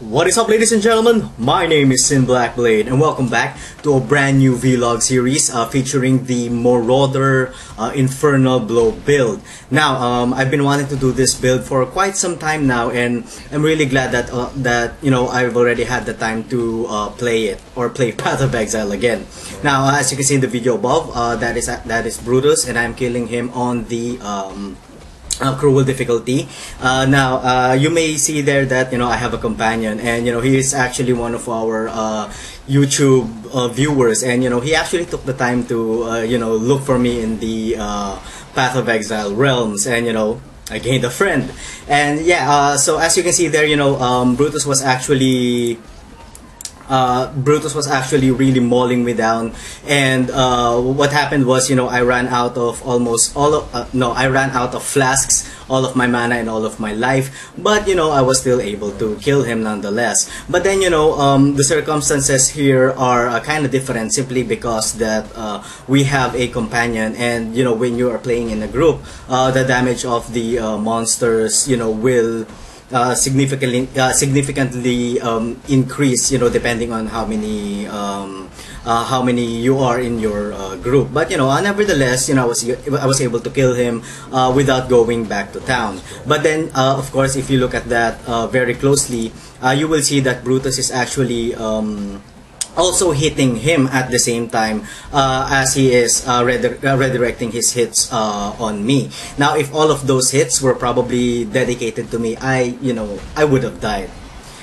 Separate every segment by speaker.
Speaker 1: What is up, ladies and gentlemen? My name is Blackblade, and welcome back to a brand new vlog series featuring the Marauder Infernal Blow Build. Now, I've been wanting to do this build for quite some time now, and I'm really glad that I've already had the time to play it or play Path of Exile again. Now, as you can see in the video above, that is Brutus, and I'm killing him on the cruel difficulty. Now you may see there that I have a companion, and he is actually one of our YouTube viewers, and he actually took the time to look for me in the Path of Exile realms, and I gained a friend. And yeah, so as you can see there, Brutus was actually really mauling me down, and what happened was, I ran out of I ran out of flasks, all of my mana and all of my life, but I was still able to kill him nonetheless. But then the circumstances here are kind of different, simply because that we have a companion, and when you are playing in a group, the damage of the monsters will significantly increase, depending on how many you are in your group. But nevertheless, I was able to kill him without going back to town. But then of course, if you look at that very closely, you will see that Brutus is actually also hitting him at the same time as he is redirecting his hits on me. Now, if all of those hits were probably dedicated to me, I would have died.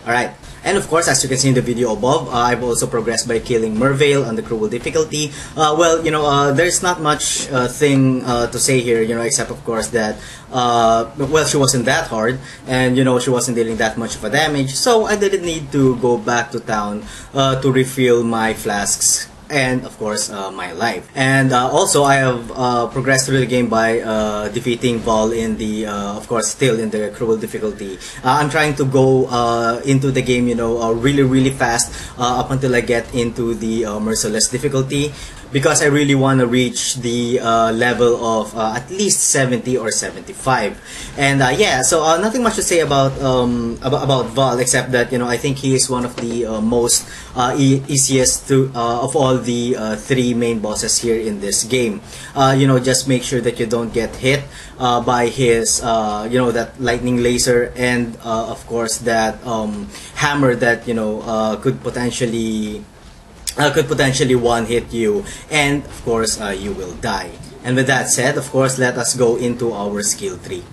Speaker 1: Alright. And of course, as you can see in the video above, I've also progressed by killing Merveil on the cruel difficulty. There's not much thing to say here, except of course that, well, she wasn't that hard, and she wasn't dealing that much of a damage, so I didn't need to go back to town to refill my flasks and of course my life. And also, I have progressed through the game by defeating Vol in the of course still in the cruel difficulty. I'm trying to go into the game really fast up until I get into the merciless difficulty, because I really want to reach the level of at least 70 or 75. And yeah, so nothing much to say about Vol, except that I think he is one of the most easiest of all the three main bosses here in this game. Just make sure that you don't get hit by his that lightning laser, and of course that hammer that could potentially one hit you, and of course you will die. And with that said, of course, let us go into our skill tree.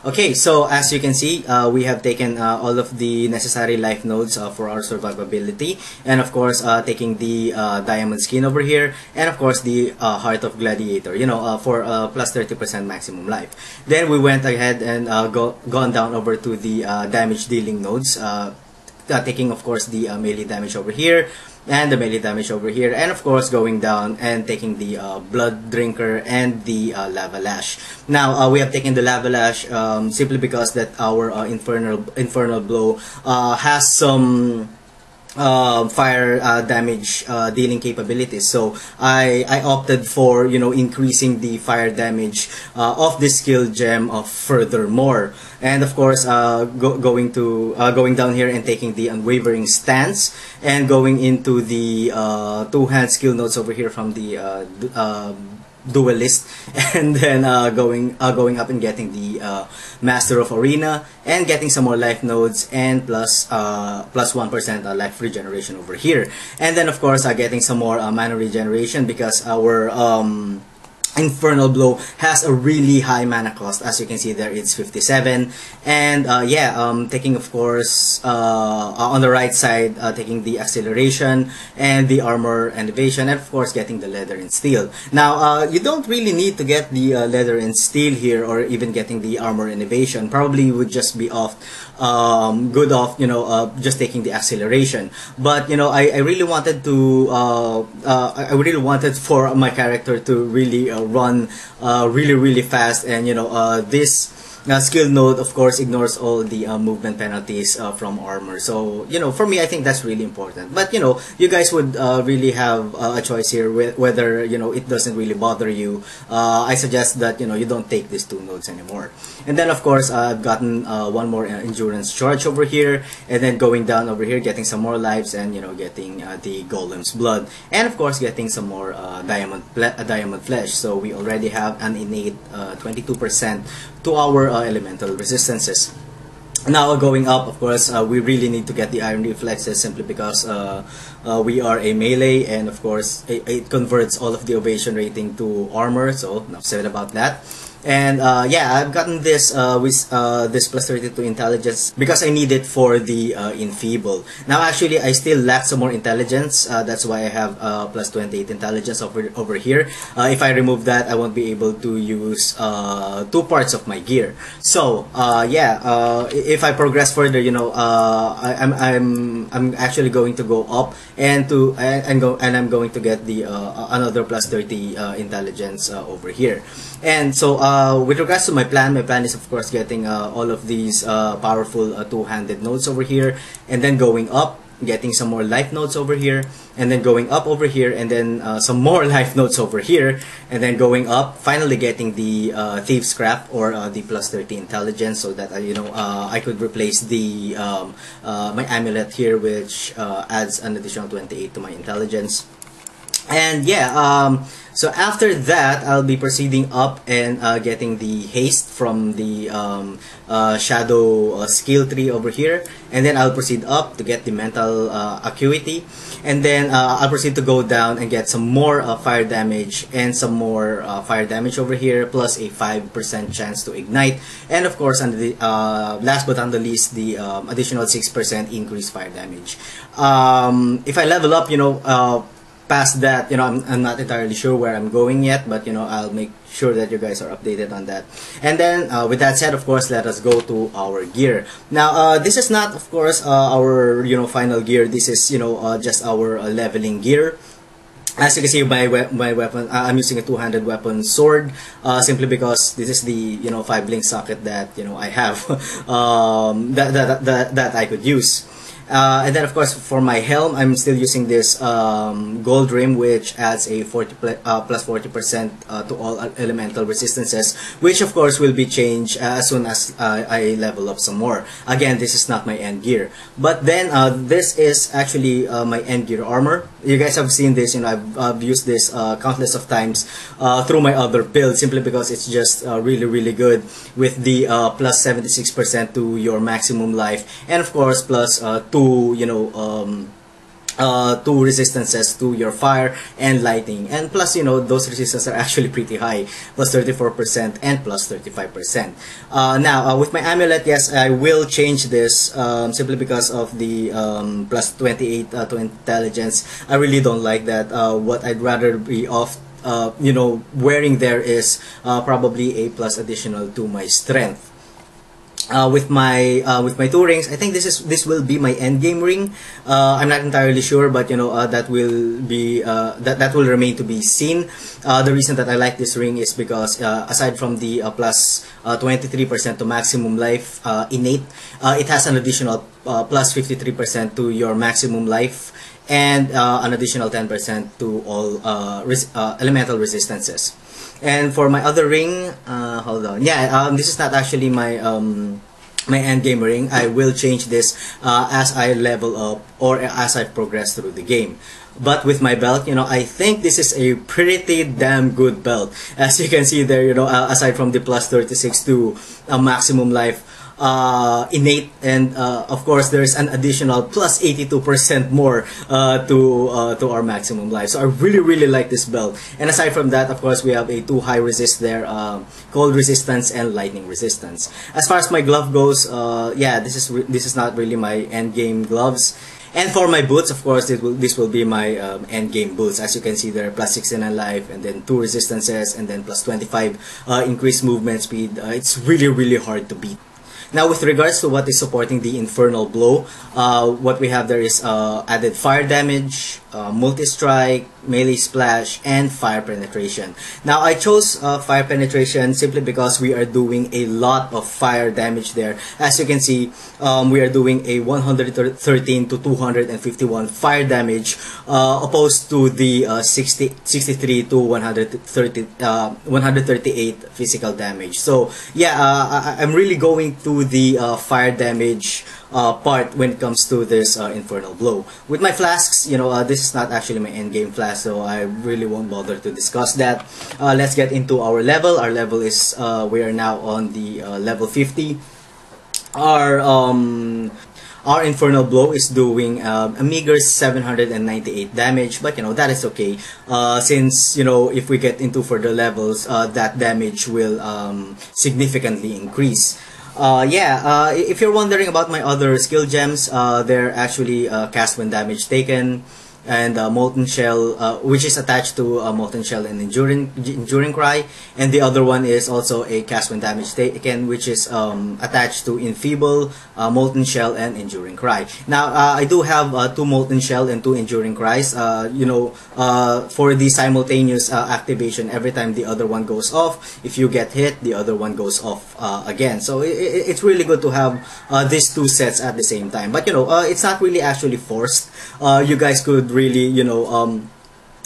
Speaker 1: Okay, so as you can see, we have taken all of the necessary life nodes for our survivability, and of course taking the diamond skin over here, and of course the heart of gladiator, for plus 30% maximum life. Then we went ahead and gone down over to the damage dealing nodes, taking of course the melee damage over here, and the melee damage over here, and of course going down and taking the blood drinker and the lava lash. Now we have taken the lava lash simply because that our infernal blow has some fire damage dealing capabilities, so I opted for increasing the fire damage of this skill gem furthermore. And of course going down here and taking the unwavering stance, and going into the two-hand skill nodes over here from the duelist, and then going up and getting the master of arena, and getting some more life nodes, and plus 1% life regeneration over here. And then of course getting some more mana regeneration, because our Infernal Blow has a really high mana cost. As you can see there, it's 57. And yeah, taking of course on the right side, taking the acceleration and the armor and evasion, and of course getting the leather and steel. Now you don't really need to get the leather and steel here, or even getting the armor and evasion. Probably you would just be good off just taking the acceleration. But I really wanted to I really wanted for my character to really run really fast, and this skill node, of course, ignores all the movement penalties from armor. So, you know, for me, I think that's really important. But, you know, you guys would really have a choice here whether, you know, it doesn't really bother you. I suggest that, you know, you don't take these two nodes anymore. And then, of course, I've gotten one more endurance charge over here, and then going down over here, getting some more lives, and, you know, getting the golem's blood, and of course getting some more diamond flesh. So we already have an innate 22% to our elemental resistances. Now going up, of course, we really need to get the iron reflexes, simply because we are a melee, and of course it converts all of the evasion rating to armor. So enough said about that. And yeah, I've gotten this with this plus 32 intelligence because I need it for the enfeeble. Now actually I still lack some more intelligence, that's why I have plus 28 intelligence over here. If I remove that, I won't be able to use 2 parts of my gear. So yeah, if I progress further, you know, I'm actually going to go up and I'm going to get the another plus 30 intelligence over here. And so with regards to my plan is of course getting all of these powerful two-handed nodes over here, and then going up, getting some more life nodes over here, and then going up over here, and then some more life nodes over here, and then going up, finally getting the thief scrap, or the plus 30 intelligence, so that you know, I could replace the my amulet here, which adds an additional 28 to my intelligence. And yeah, so after that, I'll be proceeding up and getting the haste from the shadow skill tree over here, and then I'll proceed up to get the mental acuity, and then I'll proceed to go down and get some more fire damage, and some more fire damage over here, plus a 5% chance to ignite, and of course, under the last but not the least, the additional 6% increased fire damage. If I level up, you know, past that, you know, I'm not entirely sure where I'm going yet, but you know, I'll make sure that you guys are updated on that. And then with that said, of course, let us go to our gear. Now this is not, of course, our, you know, final gear. This is, you know, just our leveling gear. As you can see, my weapon, I'm using a two-handed weapon sword, simply because this is the, you know, 5-link socket that, you know, I have that I could use. And then of course for my helm, I'm still using this gold rim, which adds a plus 40% to all elemental resistances, which of course will be changed as soon as I level up some more. Again, this is not my end gear, but then this is actually my end gear armor. You guys have seen this, you know, I've used this countless of times through my other build, simply because it's just really good with the plus 76% to your maximum life, and of course plus 2, you know, 2 resistances to your fire and lightning, and plus, you know, those resistances are actually pretty high, plus 34% and plus 35%. Now with my amulet, yes, I will change this simply because of the plus 28 to intelligence. I really don't like that. What I'd rather be off, you know, wearing there is probably a plus additional to my strength. With my 2 rings, I think this will be my end game ring. I'm not entirely sure, but you know, that will be that will remain to be seen. The reason that I like this ring is because aside from the plus 23% to maximum life innate, it has an additional plus 53% to your maximum life, and an additional 10% to all elemental resistances. And for my other ring, hold on, yeah, this is not actually my my end game ring. I will change this as I level up or as I progress through the game. But with my belt, you know, I think this is a pretty damn good belt. As you can see there, you know, aside from the plus 36 to maximum life, innate, and of course there's an additional plus 82% more to our maximum life. So I really like this belt. And aside from that, of course, we have a 2 high resist there, cold resistance and lightning resistance. As far as my glove goes, yeah, this is not really my end game gloves. And for my boots, of course, this will be my end game boots. As you can see there, plus 69 life, and then 2 resistances, and then plus 25 increased movement speed. It's really hard to beat. Now, with regards to what is supporting the Infernal Blow, what we have there is added fire damage, multi-strike, melee splash, and fire penetration. Now I chose fire penetration simply because we are doing a lot of fire damage there. As you can see, we are doing a 113 to 251 fire damage, opposed to the 63 to 138 physical damage. So yeah, I'm really going to the fire damage part when it comes to this Infernal Blow. With my flasks, this is not actually my endgame flask, so I really won't bother to discuss that. Let's get into our level. Our level is, we are now on the level 50. Our Infernal Blow is doing a meager 798 damage, but that is okay, since if we get into further levels, that damage will significantly increase. If you're wondering about my other skill gems, they're actually cast when damage taken, and Molten Shell, which is attached to Molten Shell and Enduring Cry, and the other one is also a cast when damage taken, which is attached to Enfeeble, Molten Shell, and Enduring Cry. Now I do have 2 Molten Shell and 2 Enduring Cries, for the simultaneous activation. Every time the other one goes off, if you get hit, the other one goes off again. So it's really good to have these 2 sets at the same time, but it's not really actually forced. You guys could really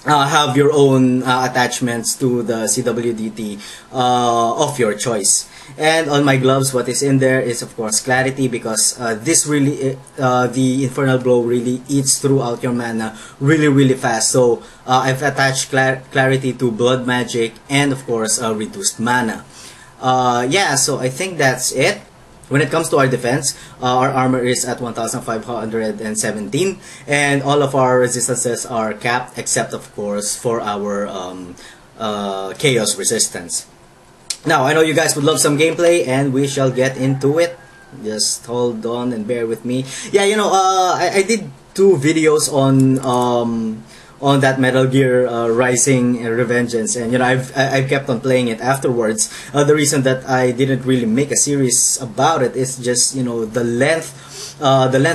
Speaker 1: have your own attachments to the CWDT of your choice. And on my gloves, what is in there is of course clarity, because this really the Infernal Blow really eats throughout your mana really fast. So I've attached clarity to blood magic and of course reduced mana. So I think that's it. When it comes to our defense, our armor is at 1517, and all of our resistances are capped, except of course for our chaos resistance. Now I know you guys would love some gameplay, and we shall get into it. Just hold on and bear with me. Yeah, I did 2 videos on that Metal Gear Rising Revengeance, and I've kept on playing it afterwards. The reason that I didn't really make a series about it is just the length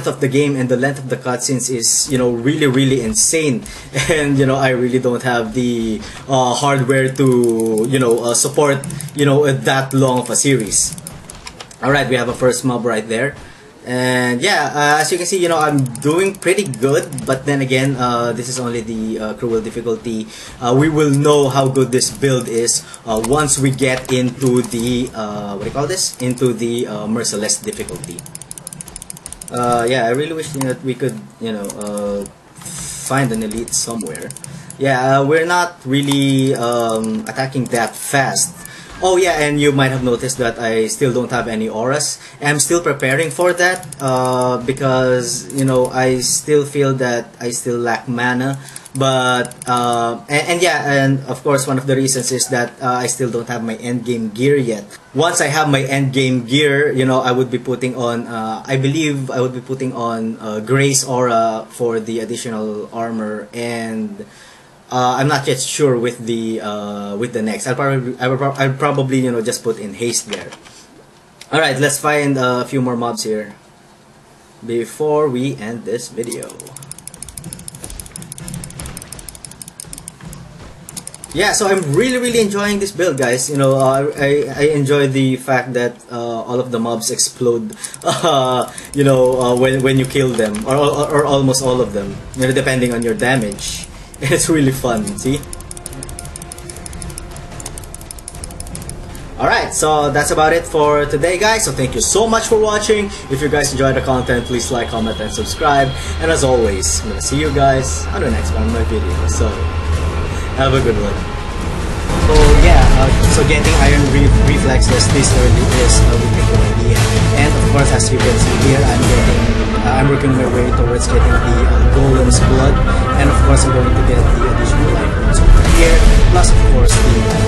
Speaker 1: of the game and the length of the cutscenes is really insane, and I really don't have the hardware to support that long of a series. All right, we have a first mob right there. And yeah, as you can see, I'm doing pretty good, but then again, this is only the cruel difficulty. We will know how good this build is once we get into the into the merciless difficulty. I really wish that we could find an elite somewhere. Yeah, we're not really attacking that fast. Oh yeah, and you might have noticed that I still don't have any auras. I'm still preparing for that because I still feel that I still lack mana. But and of course one of the reasons is that I still don't have my endgame gear yet. Once I have my endgame gear, I would be putting on I believe I would be putting on Grace Aura for the additional armor, and I'm not yet sure with the next. I'll probably just put in haste there. All right, let's find a few more mobs here before we end this video. Yeah, so I'm really enjoying this build, guys. I enjoy the fact that all of the mobs explode when you kill them, or almost all of them, depending on your damage. It's really fun, see? Alright, so that's about it for today, guys. So thank you so much for watching. If you guys enjoyed the content, please like, comment, and subscribe. And as always, I'm gonna see you guys on the next one of my videos. So, have a good one. So yeah, so getting Iron Reflexes this early is a really good idea. And of course, as you can see here, I'm working my way towards getting the Golem's Blood, and of course I'm going to get the additional items over here, plus of course the